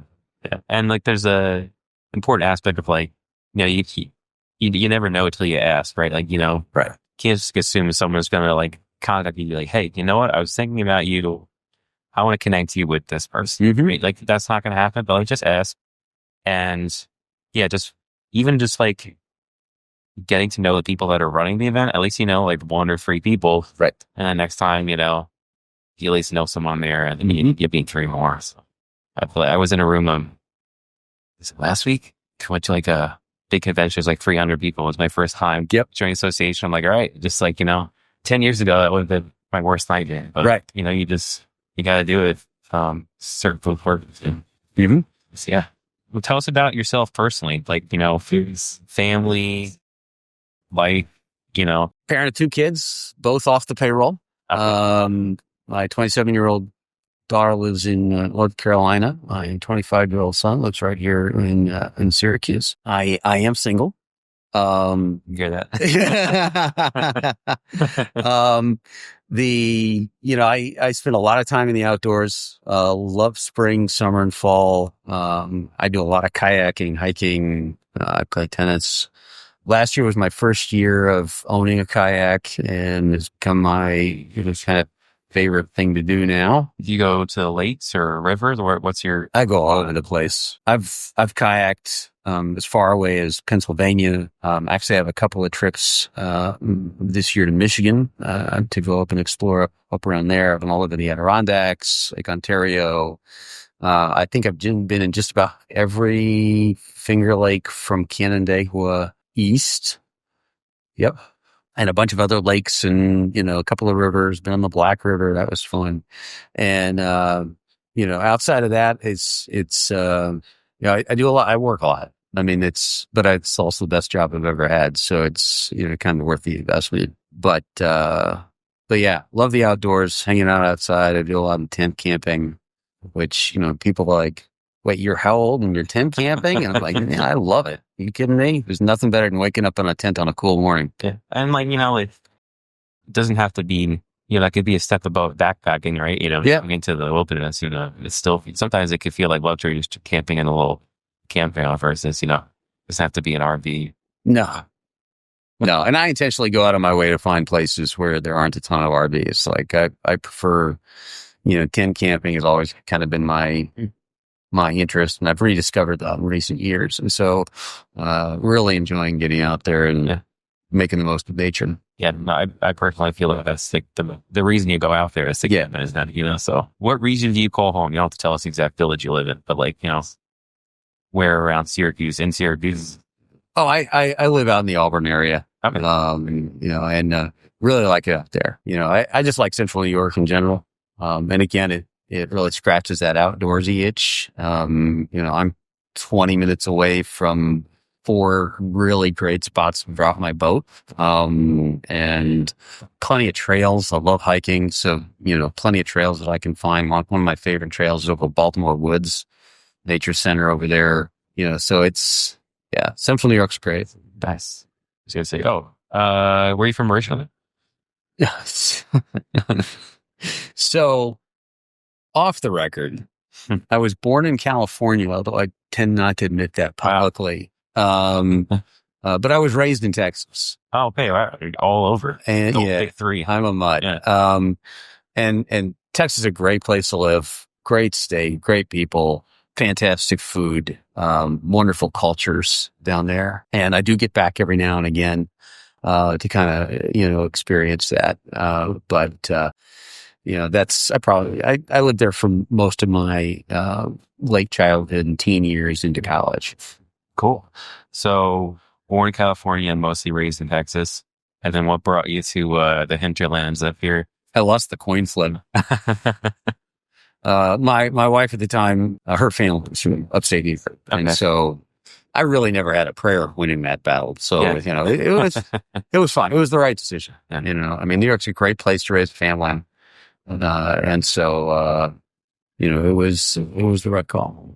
Speaker 1: And like there's a important aspect of like, you never know until you ask, right? Like,
Speaker 2: right.
Speaker 1: Can't just assume someone's going to like contact you and be like, hey, you know what? I was thinking about you. I want to connect you with this person.
Speaker 2: Mm-hmm.
Speaker 1: Right? Like that's not going to happen, but like just ask. And yeah, just like getting to know the people that are running the event, at least, like 1 or 3 people.
Speaker 2: Right.
Speaker 1: And then next time, you at least know someone there and then you meet 3 more. So I feel like I was in a room, is it last week? I went to like a big convention. It was like 300 people. It was my first time joining association. I'm like, all right, just like, 10 years ago, that would have been my worst nightmare. But,
Speaker 2: right.
Speaker 1: you got to do it. Certain work.
Speaker 2: Mm-hmm.
Speaker 1: So, yeah. Well, tell us about yourself personally, like, foods, family, life,
Speaker 2: Parent of 2 kids, both off the payroll. My 27-year-old daughter lives in North Carolina. My 25-year-old son lives right here in Syracuse. I am single.
Speaker 1: You hear that?
Speaker 2: I spend a lot of time in the outdoors, love spring, summer, and fall. I do a lot of kayaking, hiking, I play tennis. Last year was my first year of owning a kayak and it's become my kind of favorite thing to do now.
Speaker 1: Do you go to lakes or rivers or what's your...
Speaker 2: I go all over the place. I've kayaked as far away as Pennsylvania. Actually, I have a couple of trips this year to Michigan to go up and explore up around there. I've been all over the Adirondacks, Lake Ontario. I think I've been in just about every Finger Lake from Canandaigua east. Yep. And a bunch of other lakes and, a couple of rivers, been on the Black River. That was fun. And, outside of that, I do a lot. I work a lot. I mean, but it's also the best job I've ever had. So it's, kind of worth the investment. But yeah, love the outdoors, hanging out outside. I do a lot of tent camping, which, people are like, wait, you're how old and you're tent camping? And I'm like, yeah, I love it. Are you kidding me? There's nothing better than waking up in a tent on a cool morning.
Speaker 1: Yeah. And it doesn't have to be, that could be a step above backpacking, right? Going into the wilderness, it's still, sometimes it could feel like luxury just camping in a little campground versus, doesn't have to be an RV.
Speaker 2: No. And I intentionally go out of my way to find places where there aren't a ton of RVs. Like I prefer, tent camping has always kind of been my interest, and I've rediscovered that in recent years. And so, really enjoying getting out there and making the most of nature.
Speaker 1: Yeah, no, I personally feel like that's like the reason you go out there is to camp, is that, so what region do you call home? You don't have to tell us the exact village you live in, but where around Syracuse, in Syracuse?
Speaker 2: Oh, I live out in the Auburn area.
Speaker 1: Okay.
Speaker 2: And really like it out there. I just like Central New York in general. And again, it really scratches that outdoorsy itch. I'm 20 minutes away from 4 really great spots to drop my boat. And plenty of trails. I love hiking. So, plenty of trails that I can find. One of my favorite trails is over Baltimore Woods Nature Center over there. So it's, Central New York's great.
Speaker 1: Nice. I was going to say, where are you from originally?
Speaker 2: Yes. So, off the record, I was born in California, although I tend not to admit that publicly. But I was raised in Texas.
Speaker 1: Oh, okay, all over.
Speaker 2: And
Speaker 1: Big 3.
Speaker 2: I'm a mutt.
Speaker 1: Yeah.
Speaker 2: And Texas is a great place to live. Great state, great people, fantastic food, wonderful cultures down there. And I do get back every now and again to kind of experience that. But I lived there for most of my late childhood and teen years into college.
Speaker 1: Cool. So born in California and mostly raised in Texas. And then what brought you to the hinterlands up here?
Speaker 2: I lost the coin flip. My wife at the time, her family was from upstate New York. Okay. And so I really never had a prayer of winning that battle. So, it was fine. It was the right decision. Yeah. New York's a great place to raise a family. And so, it was the right call.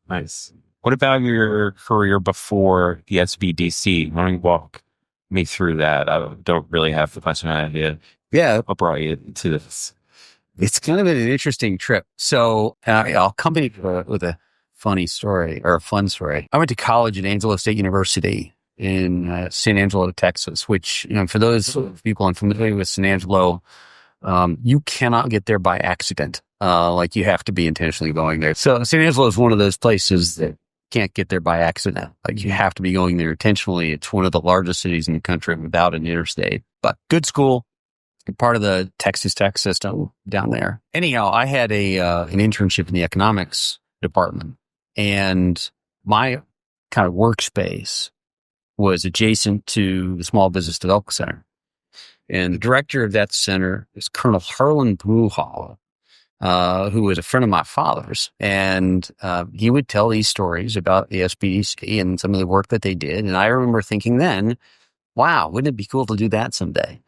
Speaker 1: Nice. What about your career before the SBDC? Why don't you walk me through that? I don't really have much of an idea.
Speaker 2: Yeah.
Speaker 1: What brought you to this?
Speaker 2: It's kind of been an interesting trip. So I'll come with a funny story or a fun story. I went to college at Angelo State University in San Angelo, Texas, which, for those people unfamiliar with San Angelo, you cannot get there by accident. You have to be intentionally going there. So San Angelo is one of those places that can't get there by accident. You have to be going there intentionally. It's one of the largest cities in the country without an interstate, but good school, part of the Texas Tech system down there. Anyhow, I had an internship in the economics department, and my kind of workspace was adjacent to the Small Business Development Center. And the director of that center is Colonel Harlan Bruhall, who was a friend of my father's. And he would tell these stories about the SBDC and some of the work that they did. And I remember thinking then, wow, wouldn't it be cool to do that someday?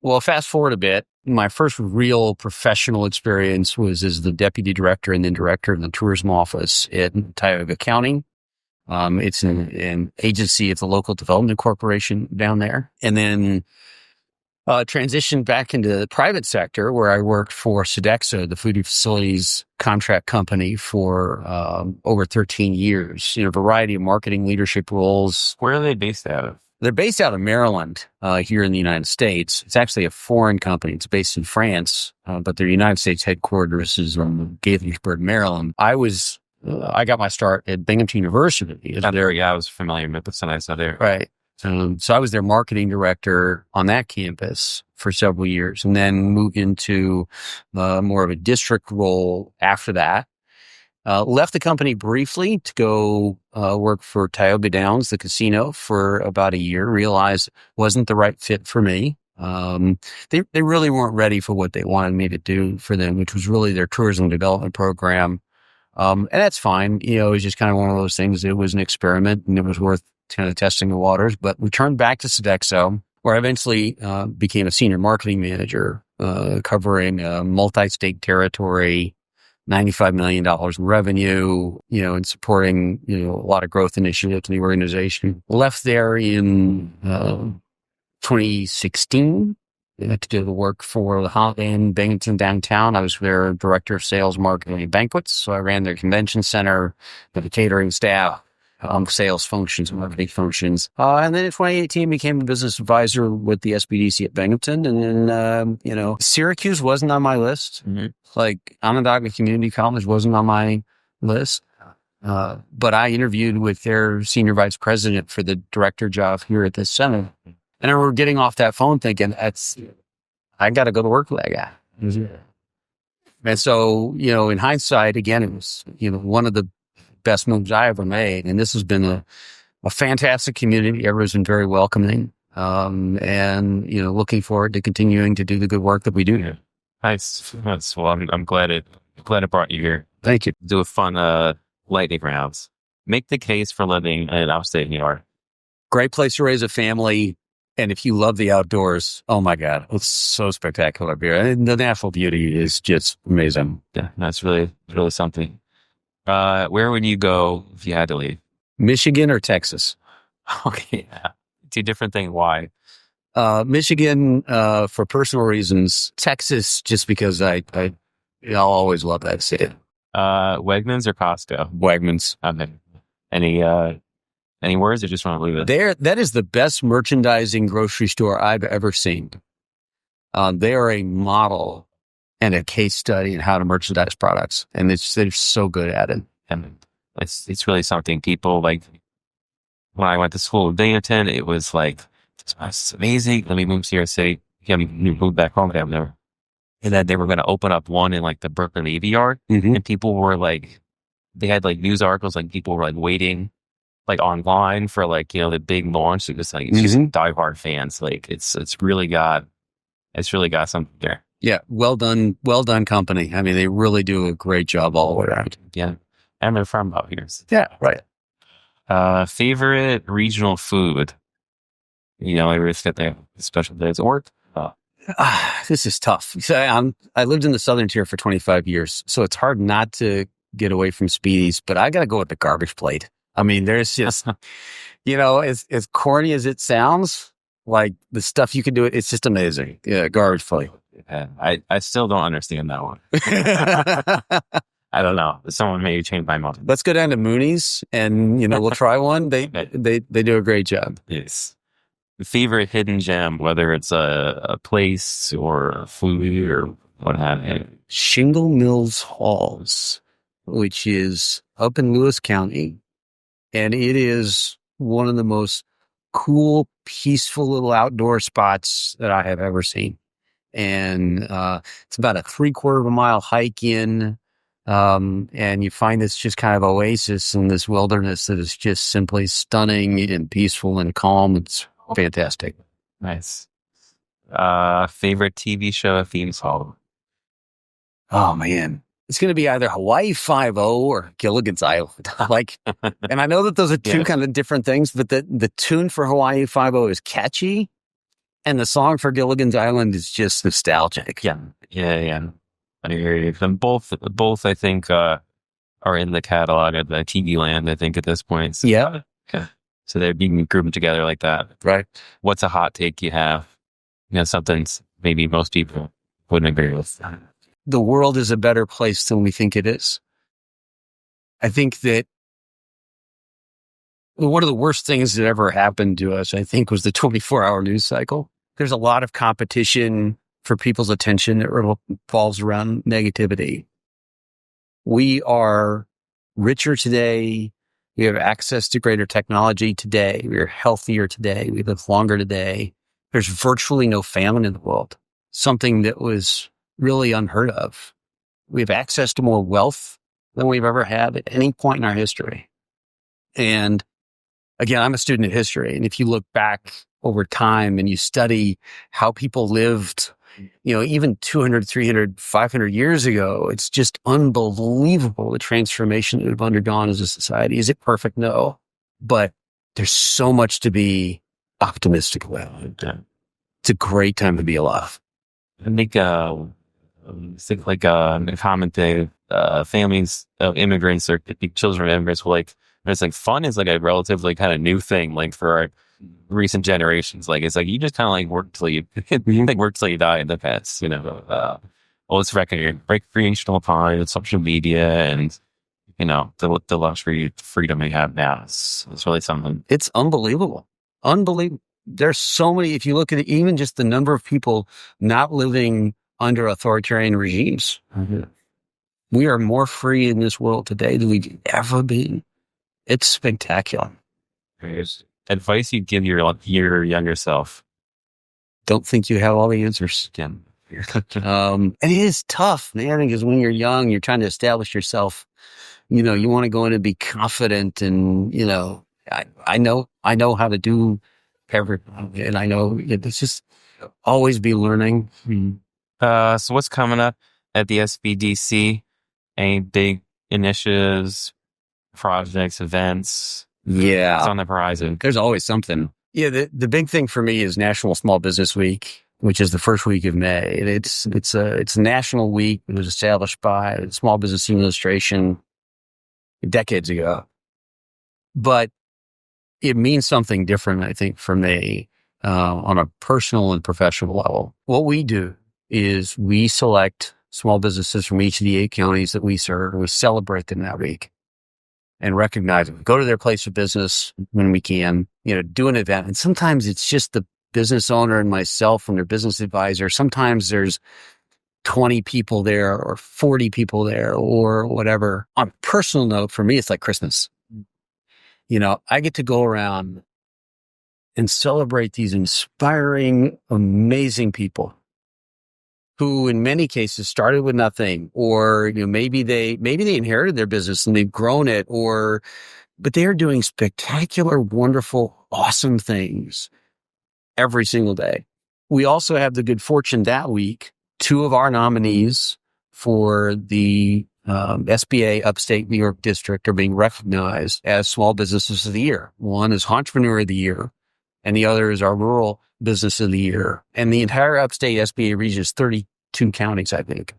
Speaker 2: Well, fast forward a bit. My first real professional experience was as the deputy director and then director of the tourism office at Tioga County. It's an agency of the local development corporation down there. And then transitioned back into the private sector where I worked for Sodexo, the food and facilities contract company, for over 13 years, a variety of marketing leadership roles.
Speaker 1: Where are they based out of?
Speaker 2: They're based out of Maryland, here in the United States. It's actually a foreign company. It's based in France, but their United States headquarters is in Gaithersburg, Maryland. I got my start at Binghamton University.
Speaker 1: I was familiar with the Sunday there.
Speaker 2: Right. So I was their marketing director on that campus for several years, and then moved into more of a district role after that. Left the company briefly to go work for Tioga Downs, the casino, for about a year. Realized it wasn't the right fit for me. They really weren't ready for what they wanted me to do for them, which was really their tourism development program. And that's fine. It was just kind of one of those things. It was an experiment and it was worth kind of testing the waters. But we turned back to Sodexo, where I eventually became a senior marketing manager, covering a multi-state territory, $95 million in revenue, and supporting, a lot of growth initiatives in the organization. Left there in 2016 to do the work for the Holiday Inn Binghamton downtown. I was their director of sales, marketing, and banquets. So I ran their convention center, the catering staff, sales functions, marketing functions. And then in 2018, became a business advisor with the SBDC at Binghamton. And then, Syracuse wasn't on my list. Mm-hmm. Like Onondaga Community College wasn't on my list. But I interviewed with their senior vice president for the director job here at this center. And I remember getting off that phone thinking, I got to go to work with that guy. Mm-hmm. And so, in hindsight, again, it was, one of the best moves I ever made. And this has been a fantastic community. Everyone's been very welcoming. And, looking forward to continuing to do the good work that we do here.
Speaker 1: Nice. Well, I'm glad it brought you here.
Speaker 2: Thank you.
Speaker 1: Do a fun lightning rounds. Make the case for living in upstate New York.
Speaker 2: Great place to raise a family. And if you love the outdoors, oh my God, it's so spectacular up here. And the natural beauty is just amazing.
Speaker 1: Yeah, that's really, really something. Where would you go if you had to leave?
Speaker 2: Michigan or Texas?
Speaker 1: Okay, yeah. Two different things. Why?
Speaker 2: Michigan, for personal reasons. Texas, just because I'll always love that city.
Speaker 1: Wegmans or Costco?
Speaker 2: Wegmans.
Speaker 1: Okay. Any words, or just want to leave it?
Speaker 2: That is the best merchandising grocery store I've ever seen. They are a model and a case study in how to merchandise products, and they're so good at it.
Speaker 1: And it's really something. People like when I went to school in Binghamton, it was like, this is amazing. Let me move to your city. Yeah, move back home. And then they were going to open up one in like the Brooklyn Navy Yard, mm-hmm. and people were like, they had like news articles, like people were like waiting like online for like, the big launch. It's like, it's just diehard fans. Like it's really got something there.
Speaker 2: Yeah. Well done company. I mean, they really do a great job all the way around.
Speaker 1: Yeah. And they're from out here.
Speaker 2: Yeah. Right.
Speaker 1: Favorite regional food? Everybody's got their special days of work.
Speaker 2: This is tough. So I lived in the Southern Tier for 25 years, so it's hard not to get away from Speedies, but I got to go with the garbage plate. I mean, there's just, as corny as it sounds, like the stuff you can do, it's just amazing. Yeah, garbage plate.
Speaker 1: Yeah, I still don't understand that one. I don't know. Someone maybe changed my mind.
Speaker 2: Let's go down to Mooney's and, we'll try one. They do a great job.
Speaker 1: Yes. Favorite hidden gem, whether it's a place or a food or what have you.
Speaker 2: Shingle Mills Halls, which is up in Lewis County. And it is one of the most cool, peaceful little outdoor spots that I have ever seen. And it's about a 3/4 of a mile hike in. And you find this just kind of oasis in this wilderness that is just simply stunning and peaceful and calm. It's fantastic.
Speaker 1: Nice. Favorite TV show, theme song?
Speaker 2: Oh, man. It's going to be either Hawaii Five-0 or Gilligan's Island. And I know that those are two kind of different things, but the tune for Hawaii Five-0 is catchy, and the song for Gilligan's Island is just nostalgic.
Speaker 1: Yeah. I hear you. And both I think are in the catalog of the TV land. I think at this point. So,
Speaker 2: yeah.
Speaker 1: So they're being grouped together like that.
Speaker 2: Right.
Speaker 1: What's a hot take you have? Something maybe most people wouldn't agree with.
Speaker 2: The world is a better place than we think it is. I think that one of the worst things that ever happened to us, I think, was the 24-hour news cycle. There's a lot of competition for people's attention that revolves around negativity. We are richer today. We have access to greater technology today. We are healthier today. We live longer today. There's virtually no famine in the world, something that was really unheard of. We have access to more wealth than we've ever had at any point in our history. And again, I'm a student of history. And if you look back over time and you study how people lived, even 200, 300, 500 years ago, it's just unbelievable the transformation that we've undergone as a society. Is it perfect? No. But there's so much to be optimistic about. It's a great time to be alive.
Speaker 1: I think like a common thing, families of immigrants or children of immigrants will it's like fun is like a relatively kind of new thing, like for our recent generations. Like, it's like, you just kind of like work till you, work till you die in the past, all this recreational time and social media and, the luxury freedom we have now. It's really something.
Speaker 2: It's unbelievable. Unbelievable. There's so many, if you look at it, even just the number of people not living under authoritarian regimes. Mm-hmm. We are more free in this world today than we've ever been. It's spectacular.
Speaker 1: Advice you'd give your younger self?
Speaker 2: Don't think you have all the answers.
Speaker 1: Yeah.
Speaker 2: And it is tough, man, because when you're young, you're trying to establish yourself. You want to go in and be confident and, I know how to do everything. And I know it's just always be learning.
Speaker 1: So what's coming up at the SBDC? Any big initiatives, projects, events?
Speaker 2: Yeah.
Speaker 1: It's on the horizon.
Speaker 2: There's always something. Yeah. The big thing for me is National Small Business Week, which is the first week of May. It's a national week. It was established by the Small Business Administration decades ago. But it means something different, I think, for me, on a personal and professional level. What we do is we select small businesses from each of the 8 counties that we serve. We celebrate them that week and recognize them. Go to their place of business when we can, do an event. And sometimes it's just the business owner and myself and their business advisor. Sometimes there's 20 people there or 40 people there or whatever. On a personal note, for me, it's like Christmas. I get to go around and celebrate these inspiring, amazing people who in many cases started with nothing, or, maybe they inherited their business and they've grown it, but they are doing spectacular, wonderful, awesome things every single day. We also have the good fortune that week, 2 of our nominees for the SBA Upstate New York District are being recognized as Small Businesses of the Year. One is Entrepreneur of the Year, and the other is our Rural Business of the Year. And the entire Upstate SBA region is 32 counties, I think.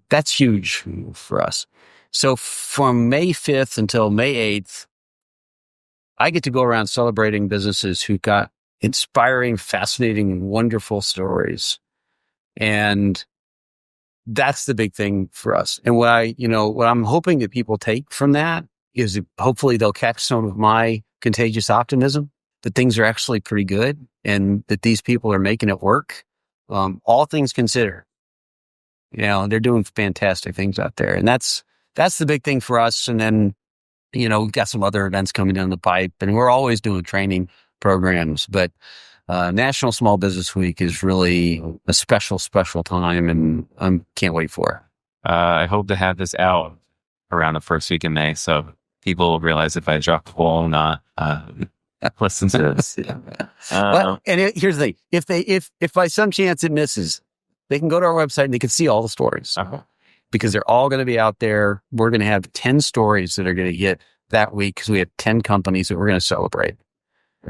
Speaker 2: That's huge for us. So from May 5th until May 8th, I get to go around celebrating businesses who got inspiring, fascinating, wonderful stories. And that's the big thing for us. And what I'm hoping that people take from that is that hopefully they'll catch some of my contagious optimism, that things are actually pretty good and that these people are making it work. All things considered, they're doing fantastic things out there. And that's the big thing for us. And then, we've got some other events coming down the pipe, and we're always doing training programs, but National Small Business Week is really a special time, and I can't wait for it.
Speaker 1: I hope to have this out around the first week in May, so people will realize if I drop the ball or not. Listen to this.
Speaker 2: Here's the thing: if by some chance it misses, they can go to our website and they can see all the stories, because they're all going to be out there. We're going to have 10 stories that are going to hit that week because we have 10 companies that we're going to celebrate.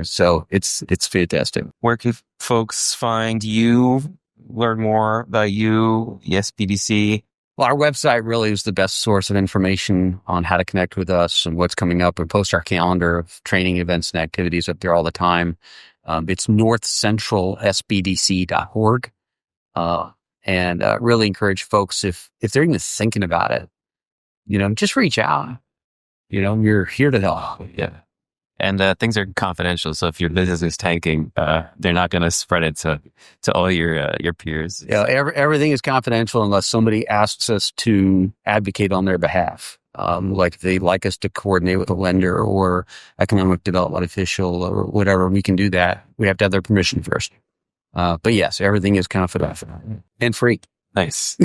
Speaker 2: So it's fantastic.
Speaker 1: Where can folks find you, learn more about you, the SBDC?
Speaker 2: Well, our website really is the best source of information on how to connect with us and what's coming up. We post our calendar of training events and activities up there all the time. It's northcentralsbdc.org. And really encourage folks, if they're even thinking about it, just reach out. You're here to help.
Speaker 1: Yeah. And things are confidential. So if your business is tanking, they're not going to spread it to all your peers.
Speaker 2: Yeah, everything is confidential unless somebody asks us to advocate on their behalf. Like if they'd like us to coordinate with a lender or economic development official or whatever, we can do that. We have to have their permission first. But yes, everything is confidential and free.
Speaker 1: Nice.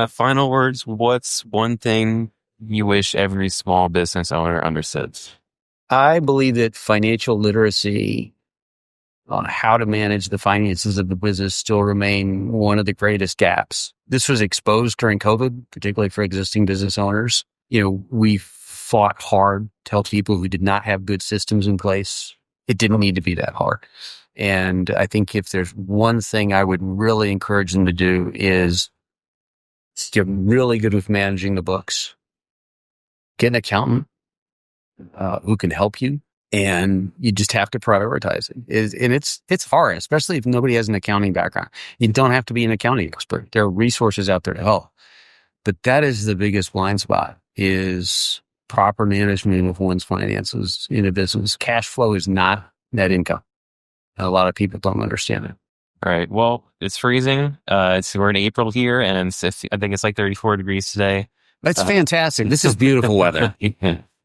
Speaker 1: Final words. What's one thing you wish every small business owner understood?
Speaker 2: I believe that financial literacy on how to manage the finances of the business still remain one of the greatest gaps. This was exposed during COVID, particularly for existing business owners. We fought hard to tell people who did not have good systems in place. It didn't need to be that hard. And I think if there's one thing I would really encourage them to do is get really good with managing the books. Get an accountant who can help you. And you just have to prioritize it. And it's hard, especially if nobody has an accounting background. You don't have to be an accounting expert. There are resources out there to help. But that is the biggest blind spot, is proper management of one's finances in a business. Cash flow is not net income. A lot of people don't understand it.
Speaker 1: All right. Well, it's freezing. We're in April here, and I think it's like 34 degrees today.
Speaker 2: That's fantastic. This is beautiful weather.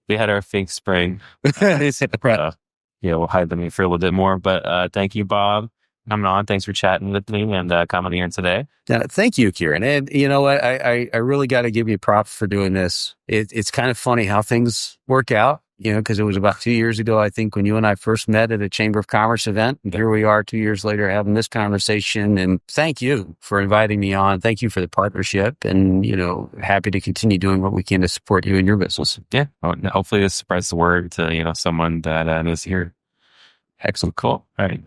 Speaker 1: We had our fake spring. We'll hide them for a little bit more. But thank you, Bob, coming on. Thanks for chatting with me and coming here today.
Speaker 2: Thank you, Kieran. And you know what? I really got to give you props for doing this. It's kind of funny how things work out, because it was about 2 years ago, I think, when you and I first met at a Chamber of Commerce event. And here we are 2 years later having this conversation. And thank you for inviting me on. Thank you for the partnership. And, happy to continue doing what we can to support you in your business.
Speaker 1: Yeah. Well, hopefully this spreads the word to, someone that is here.
Speaker 2: Excellent.
Speaker 1: Cool. All right.